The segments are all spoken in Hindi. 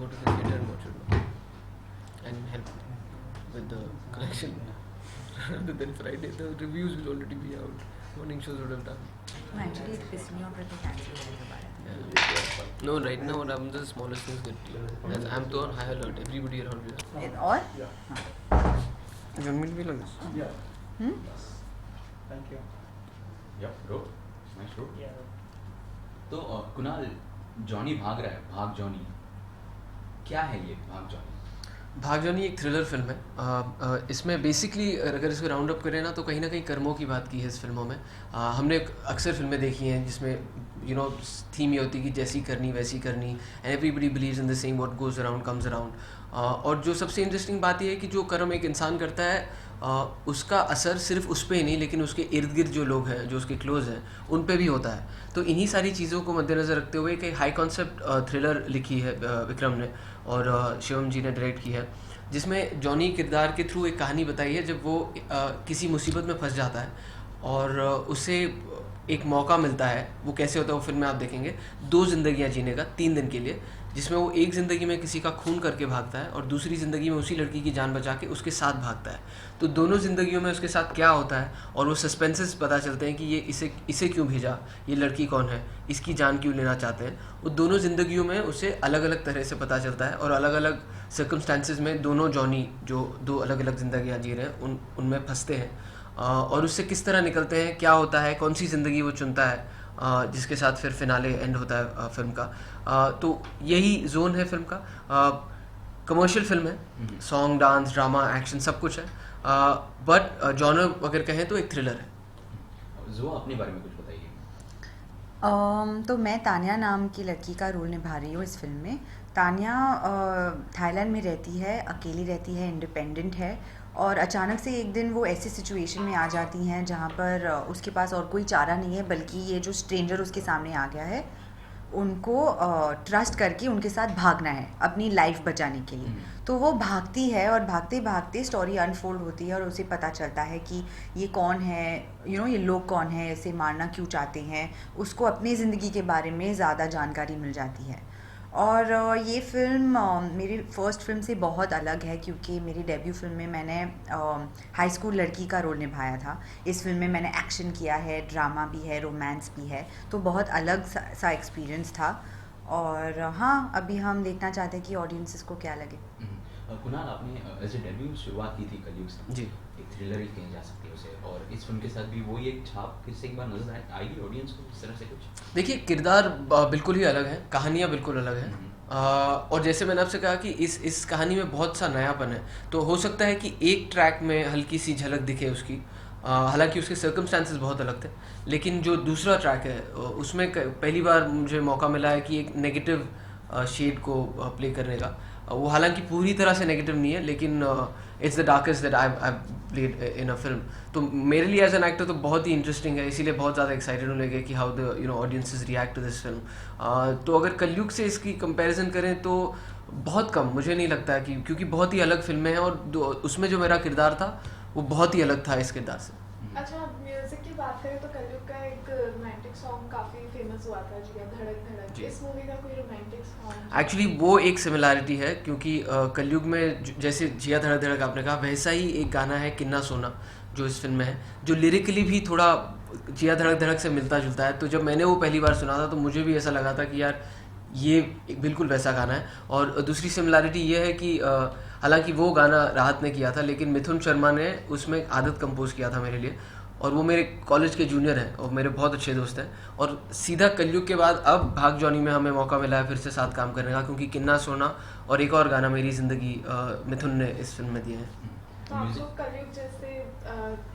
go to the theater and watch it and help with the collection. Rather than Friday, the reviews will already be out. Morning shows would have done. No, actually it pissed me off that they cancelled it दोबारा. No, right now what happens is the smallest things get delayed. I'm तो on high alert. Everybody around me is. और? You want me to be like this? Hmm? Thank you. Yeah, bro. Nice bro. तो कुणाल, जॉनी भाग रहा है, भाग जॉनी, क्या है ये भाग जॉनी? भाग जॉनी एक थ्रिलर फिल्म है। इसमें बेसिकली अगर इसको राउंड अप करें ना तो कहीं ना कहीं कर्मों की बात की है इस फिल्मों में। हमने अक्सर फिल्में देखी हैं जिसमें थीम ये होती है कि जैसी करनी वैसी करनी, and everybody believes in the same, what goes around comes around. और जो सबसे इंटरेस्टिंग बात यह है कि जो कर्म एक इंसान करता है उसका असर सिर्फ उस पर ही नहीं लेकिन उसके इर्द गिर्द जो लोग हैं, जो उसके क्लोज हैं, उन पे भी होता है। तो इन्हीं सारी चीज़ों को मद्देनज़र रखते हुए एक हाई कॉन्सेप्ट थ्रिलर लिखी है विक्रम ने और शिवम जी ने डायरेक्ट की है, जिसमें जॉनी किरदार के थ्रू एक कहानी बताई है जब वो किसी मुसीबत में फंस जाता है और उसे एक मौका मिलता है। वो कैसे होता है वो फिल्म में आप देखेंगे। 2 ज़िंदगियाँ जीने का 3 दिन के लिए, जिसमें वो एक ज़िंदगी में किसी का खून करके भागता है और दूसरी ज़िंदगी में उसी लड़की की जान बचा के उसके साथ भागता है। तो दोनों ज़िंदगियों में उसके साथ क्या होता है और वो सस्पेंसेस पता चलते हैं कि ये इसे क्यों भेजा, ये लड़की कौन है, इसकी जान क्यों लेना चाहते हैं। वो दोनों ज़िंदगियों में उसे अलग अलग तरह से पता चलता है और अलग अलग सर्कमस्टांसिस में दोनों जॉनी जो 2 अलग अलग ज़िंदगियाँ जी रहे हैं उनमें फंसते हैं और उससे किस तरह निकलते हैं, क्या होता है, कौन सी ज़िंदगी वो चुनता है जिसके साथ फिर फिनाले एंड होता है फिल्म का। तो यही जोन है फिल्म का। कमर्शियल फिल्म है, सॉन्ग, डांस, ड्रामा, एक्शन सब कुछ है, बट जॉनर अगर कहें तो एक थ्रिलर है। जो अपने बारे में कुछ बताइए। तो मैं तान्या नाम की लड़की का रोल निभा रही हूँ इस फिल्म में। तान्या थाईलैंड में रहती है, अकेली रहती है, इंडिपेंडेंट है और अचानक से एक दिन वो ऐसी सिचुएशन में आ जाती हैं जहाँ पर उसके पास और कोई चारा नहीं है बल्कि ये जो स्ट्रेंजर उसके सामने आ गया है उनको ट्रस्ट करके उनके साथ भागना है अपनी लाइफ बचाने के लिए। तो वो भागती है और भागते भागते स्टोरी अनफोल्ड होती है और उसे पता चलता है कि ये कौन है, ये लोग कौन है, इसे मारना क्यों चाहते हैं। उसको अपनी ज़िंदगी के बारे में ज़्यादा जानकारी मिल जाती है। और ये फ़िल्म मेरी फ़र्स्ट फिल्म से बहुत अलग है क्योंकि मेरी डेब्यू फिल्म में मैंने हाई स्कूल लड़की का रोल निभाया था। इस फिल्म में मैंने एक्शन किया है, ड्रामा भी है, रोमांस भी है, तो बहुत अलग सा एक्सपीरियंस था। और हाँ, अभी हम देखना चाहते हैं कि ऑडियंसेस को क्या लगे। कुणाल, आपने एज ए डेब्यू शुरुआत की थी कलयुग से, जी, एक थ्रिलर ही कही जा सकती है उसे, और इस फिल्म के साथ भी वही एक छाप किससे एक बार नजर आएगी ऑडियंस को इस तरह से कुछ? देखिए किरदार बिल्कुल ही अलग है, कहानियाँ बिल्कुल अलग हैं और जैसे मैंने आपसे कहा कि इस कहानी में बहुत सा नयापन है। तो हो सकता है कि एक ट्रैक में हल्की सी झलक दिखे उसकी, हालांकि उसके सर्कमस्टांसेस बहुत अलग थे, लेकिन जो दूसरा ट्रैक है उसमें पहली बार मुझे मौका मिला है कि एक नेगेटिव शेड को प्ले करने का। वो हालांकि पूरी तरह से नेगेटिव नहीं है लेकिन it's the darkest that I played in a film. तो मेरे लिए एज एन एक्टर तो बहुत ही इंटरेस्टिंग है, इसीलिए बहुत ज़्यादा एक्साइटेड होने लगे कि how the audiences react to this film. तो अगर कलयुग से इसकी कंपैरिजन करें तो बहुत कम, मुझे नहीं लगता है कि, क्योंकि बहुत ही अलग फिल्में हैं और उसमें जो मेरा किरदार था वो बहुत ही अलग था इस किरदार से। अच्छा, म्यूजिक की बात करें तो कलयुग का एक रोमांटिक सॉन्ग काफी फेमस हुआ था, जिया धड़क धड़क। इस मूवी का कोई रोमांटिक सॉन्ग? एक्चुअली वो एक सिमिलैरिटी है क्योंकि कलयुग में जैसे जिया धड़क धड़क आपने कहा, वैसा ही एक गाना है किन्ना सोना जो इस फिल्म में है, जो लिरिकली भी थोड़ा जिया धड़क धड़क से मिलता जुलता है। तो जब मैंने वो पहली बार सुना था तो मुझे भी ऐसा लगा था कि यार ये एक बिल्कुल वैसा गाना है। और दूसरी सिमिलैरिटी ये है कि हालांकि वो गाना राहत ने किया था लेकिन मिथुन शर्मा ने उसमें आदत कंपोज किया था मेरे लिए, और वो मेरे कॉलेज के जूनियर हैं और मेरे बहुत अच्छे दोस्त हैं। और सीधा कलयुग के बाद अब भाग जॉनी में हमें मौका मिला है फिर से साथ काम करने का, क्योंकि किन्ना सोना और एक और गाना मेरी ज़िंदगी मिथुन ने इस फिल्म में दिए हैं। तो आपको कलयुग जैसे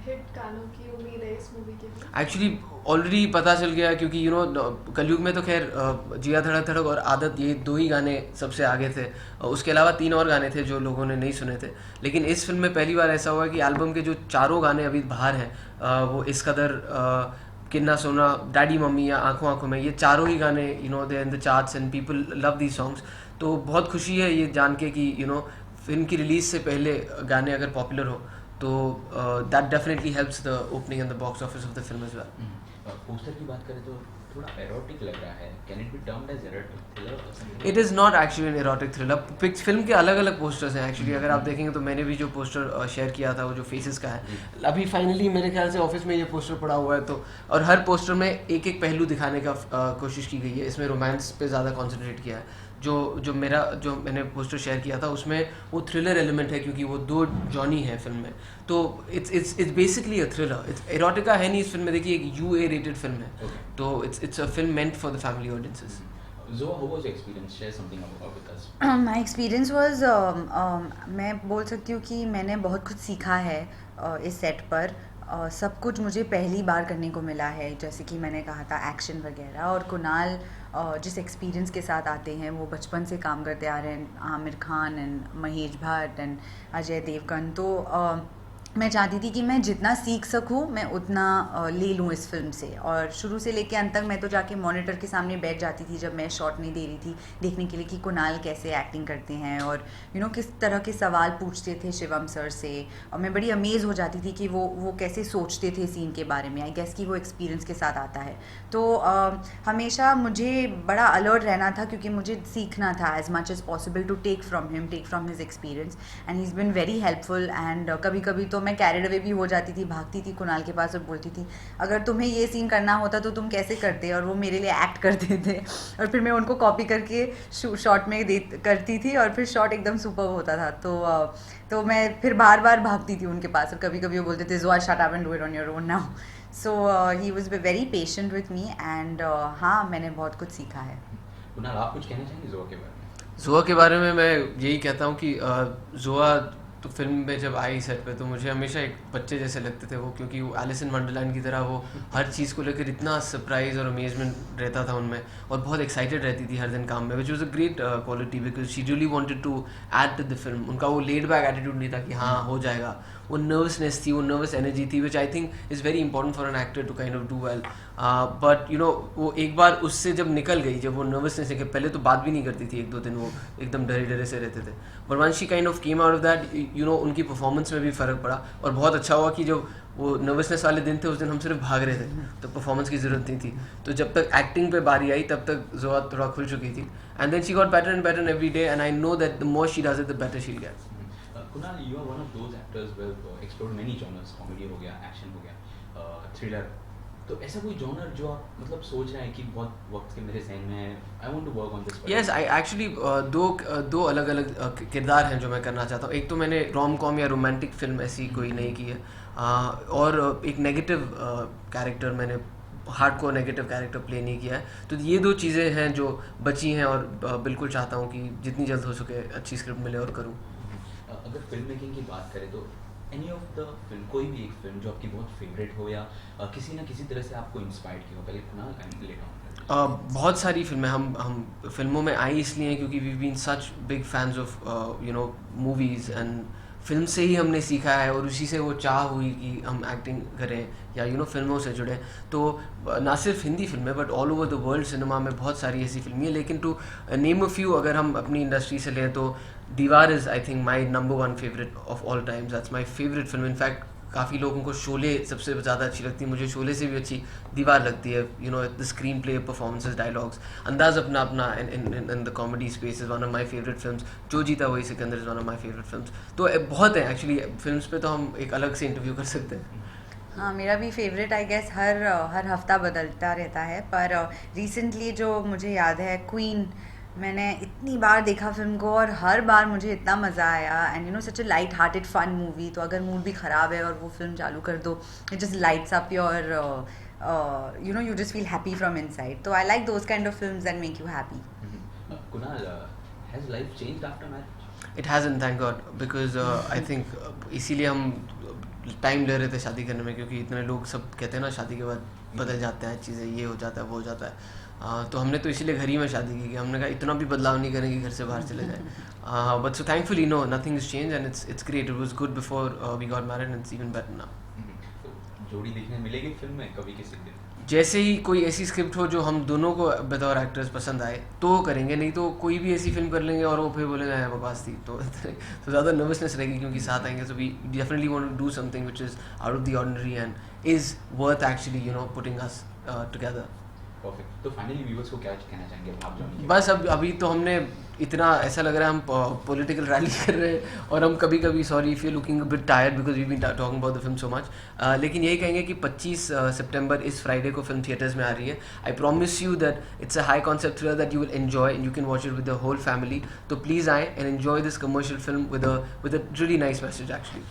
हिट गानों की उम्मीद है इस मूवी के लिए? एक्चुअली ऑलरेडी पता चल गया क्योंकि कलयुग में तो खैर जिया धड़क धड़क और आदत ये 2 ही गाने सबसे आगे थे, उसके अलावा 3 और गाने थे जो लोगों ने नहीं सुने थे। लेकिन इस फिल्म में पहली बार ऐसा हुआ कि एल्बम के जो 4 गाने अभी बाहर हैं, वो इस कदर, किन्ना सोना, डैडी मम्मी या आंखों आंखों में, ये 4 ही गाने they in the charts and people love these songs. तो बहुत खुशी है ये जान के कि फिल्म की रिलीज से पहले गाने अगर पॉपुलर हो तो that definitely helps the opening and the box office of the film as well. Poster की बात करें तो थोड़ा erotic लग रहा है. Can it be termed as erotic thriller or something? It is not actually an erotic thriller. Film के अलग अलग पोस्टर्स हैं एक्चुअली. अगर आप देखेंगे तो मैंने भी जो पोस्टर शेयर किया था वो जो फेसेस का है, अभी फाइनली मेरे ख्याल से ऑफिस में ये पोस्टर पड़ा हुआ है. तो और हर पोस्टर में एक एक पहलू दिखाने का कोशिश की गई है. इसमें रोमांस पे ज़्यादा कॉन्सेंट्रेट किया है. जो मैंने पोस्टर शेयर किया था उसमें वो थ्रिलर एलिमेंट है क्योंकि वो दो जॉनी है फिल्म में. तो it's basically a thriller. It's erotica है नहीं इस फिल्म में. देखिए एक UA रेटेड फिल्म है. Okay. तो it's a film meant for the family audiences. Zoa, how was your experience? Share something about with us. My experience was मैं बोल सकती हूँ कि मैंने बहुत कुछ सीखा है इस सेट पर. सब कुछ मुझे पहली बार करने को मिला है, जैसे कि मैंने कहा था एक्शन वगैरह. और कुणाल जिस एक्सपीरियंस के साथ आते हैं वो बचपन से काम करते आ रहे हैं. Aamir Khan and Mahesh Bhatt and Ajay Devgan. तो मैं चाहती थी कि मैं जितना सीख सकूं मैं उतना ले लूं इस फिल्म से. और शुरू से लेके अंत तक मैं तो जाके मॉनिटर के सामने बैठ जाती थी जब मैं शॉट नहीं दे रही थी, देखने के लिए कि कुणाल कैसे एक्टिंग करते हैं और किस तरह के सवाल पूछते थे शिवम सर से. और मैं बड़ी अमेज हो जाती थी कि वो कैसे सोचते थे सीन के बारे में. आई गेस कि वो एक्सपीरियंस के साथ आता है. तो हमेशा मुझे बड़ा अलर्ट रहना था क्योंकि मुझे सीखना था as much as possible to take from his experience. And he is been very helpful. And कभी कभी तो मैं कैरिड अवे भी हो जाती थी, भागती थी कुणाल के पास और बोलती थी अगर तुम्हें ये सीन करना होता तो तुम कैसे करते. और वो मेरे लिए एक्ट करते थे और फिर मैं उनको कॉपी करके शॉट में करती थी और फिर शॉट एकदम सुपर होता था. तो मैं फिर बार बार भागती थी उनके पास और कभी कभी वो बोलते थे Zoya shut up and do it on your own now. So he was very patient with me and हाँ मैंने बहुत कुछ सीखा है. कुणाल, आप कुछ कहना चाहेंगे Zoa के बारे में? ज़ोआ के बारे में मैं यही कहता हूँ कि ज़ोआ तो फिल्म में जब आई सेट पे तो मुझे हमेशा एक बच्चे जैसे लगते थे वो, क्योंकि वो एलिस इन वंडरलैंड की तरह वो हर चीज़ को लेकर इतना सरप्राइज और अमेजमेंट रहता था उनमें और बहुत एक्साइटेड रहती थी हर दिन काम में, which was a great quality because she really wanted to add to the film. उनका वो लेड बैक एटीट्यूड नहीं था कि हाँ हो जाएगा. वो नर्वसनेस थी, वो नर्वस एनर्जी थी which I think is very important for an actor to kind of do well. But वो एक बार उससे जब निकल गई, जब वो नर्वसनेस के पहले तो बात भी नहीं करती थी 1-2 दिन, वो एकदम डरे डरे से रहते थे. But one she kind of came out of that उनकी परफॉर्मेंस में भी फ़र्क पड़ा और बहुत अच्छा हुआ कि जब वो नर्वसनेस वाले दिन थे उस दिन हम सिर्फ भाग रहे थे तो परफॉर्मेंस की ज़रूरत नहीं थी. तो जब तक एक्टिंग पे बारी आई तब तक ज़ोआ थोड़ा खुल चुकी थी. And then she got better and better every day and I know that the more she does it the better she get. Kunal, you are one of those actors who have explored many genres. Comedy हो गया, एक्शन हो गया, थ्रिलर. तो ऐसा कोई जॉनर जो आप मतलब सोच रहे हैं कि बहुत वक्त के मेरे जहन में है, I want to work on this. Yes, I actually दो अलग अलग किरदार हैं जो मैं करना चाहता हूँ. एक तो मैंने रोम कॉम या रोमांटिक फिल्म ऐसी कोई नहीं की है, और एक नेगेटिव कैरेक्टर मैंने हार्डकोर नेगेटिव कैरेक्टर प्ले नहीं किया है. तो ये दो चीज़ें हैं जो बची हैं और बिल्कुल चाहता हूँ कि जितनी जल्द हो सके अच्छी स्क्रिप्ट मिले और करूँ. अगर फिल्म मेकिंग की बात करें तो एनी ऑफ द फिल्म, कोई भी एक फिल्म जो आपकी बहुत फेवरेट हो या किसी ना किसी तरह से आपको इंस्पायर्ड की हो. पहले कुणाल एंड लेटर ऑन. बहुत सारी फिल्में हम फिल्मों में आई इसलिए हैं क्योंकि we been such big fans of movies and film से ही हमने सीखा है और उसी से वो चाह हुई कि हम एक्टिंग करें या फिल्मों से जुड़ें. तो ना सिर्फ हिंदी फिल्में but all over the world cinema में बहुत सारी ऐसी फिल्में हैं. लेकिन टू नेम अ फ्यू अगर हम अपनी इंडस्ट्री से लें तो दीवार is I think my number 1 favourite of all times. That's my favourite film. In fact काफ़ी लोगों को शोले सबसे ज़्यादा अच्छी लगती है, मुझे शोले से भी अच्छी दीवार लगती है. The screen play, performances, dialogues, अंदाज़ अपना अपना in the comedy space is one of my favourite films. जो जीता वही Sikandar is one of my favourite films. तो बहुत है एक्चुअली फिल्म्स पे तो हम एक अलग से इंटरव्यू कर सकते हैं. हाँ मेरा भी फेवरेट आई गेस हर हफ्ता बदलता रहता है, पर रिसेंटली जो मुझे याद है क्वीन, मैंने इतनी बार देखा फिल्म को और हर बार मुझे इतना मज़ा आया. And such a light hearted fun movie. तो अगर मूड भी ख़राब है और वो फिल्म चालू कर दो, it just lights up your you just feel happy from inside. So I like those kind of films that make you happy. Kunal, has life changed after marriage? It hasn't, thank God, because I think इसीलिए हम टाइम ले रहे थे शादी करने में, क्योंकि इतने लोग सब कहते हैं ना शादी के बाद बदल जाते हैं चीज़ें, ये हो जाता है वो हो जाता है. तो हमने तो इसीलिए घर ही में शादी की कि हमने कहा इतना भी बदलाव नहीं करेंगे घर से बाहर चले जाए. But so thankfully no, nothing is change and it's great. It was good before we got married and it's even better now. तो जोड़ी देखने मिलेगी फिल्म में कभी किसी दिन? जैसे ही कोई ऐसी स्क्रिप्ट हो जो हम दोनों को बतौर एक्टर्स पसंद आए तो करेंगे, नहीं तो कोई भी ऐसी फिल्म कर लेंगे और वो फिर बोलेंगे बकवास थी. तो ज़्यादा नर्वसनेस रहेगी क्योंकि साथ आएंगे. So we definitely want to do something which is out of the ordinary and is worth actually putting us together. Perfect. तो फाइनली व्यूअर्स को क्या कहना चाहेंगे आप जॉनी के? बस अब अभी तो हमने इतना ऐसा लग रहा है हम पॉलिटिकल रैली कर रहे हैं, और हम कभी कभी sorry if you looking a bit tired because we been talking about the film so much, लेकिन यही कहेंगे कि 25 सितंबर इस फ्राइडे को फिल्म थिएटर्स में आ रही है। I promise you that it's a high concept thriller that you will enjoy and you can watch it with the whole family. तो प्लीज़ आए and enjoy this commercial film with a really nice message actually.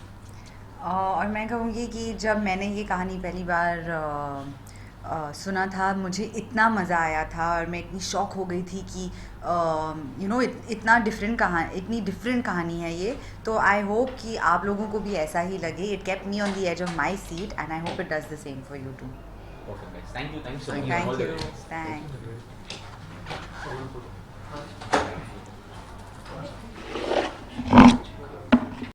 और मैं कहूँगी कि जब मैंने ये कहानी पहली बार सुना था, मुझे इतना मज़ा आया था और मैं इतनी शॉक हो गई थी कि इतना इतनी डिफरेंट कहानी है ये। तो आई होप कि आप लोगों को भी ऐसा ही लगे। It kept me on the edge of my seat and I hope it does the same for you too. Perfect, thank you so much, thank all the you, best. Thank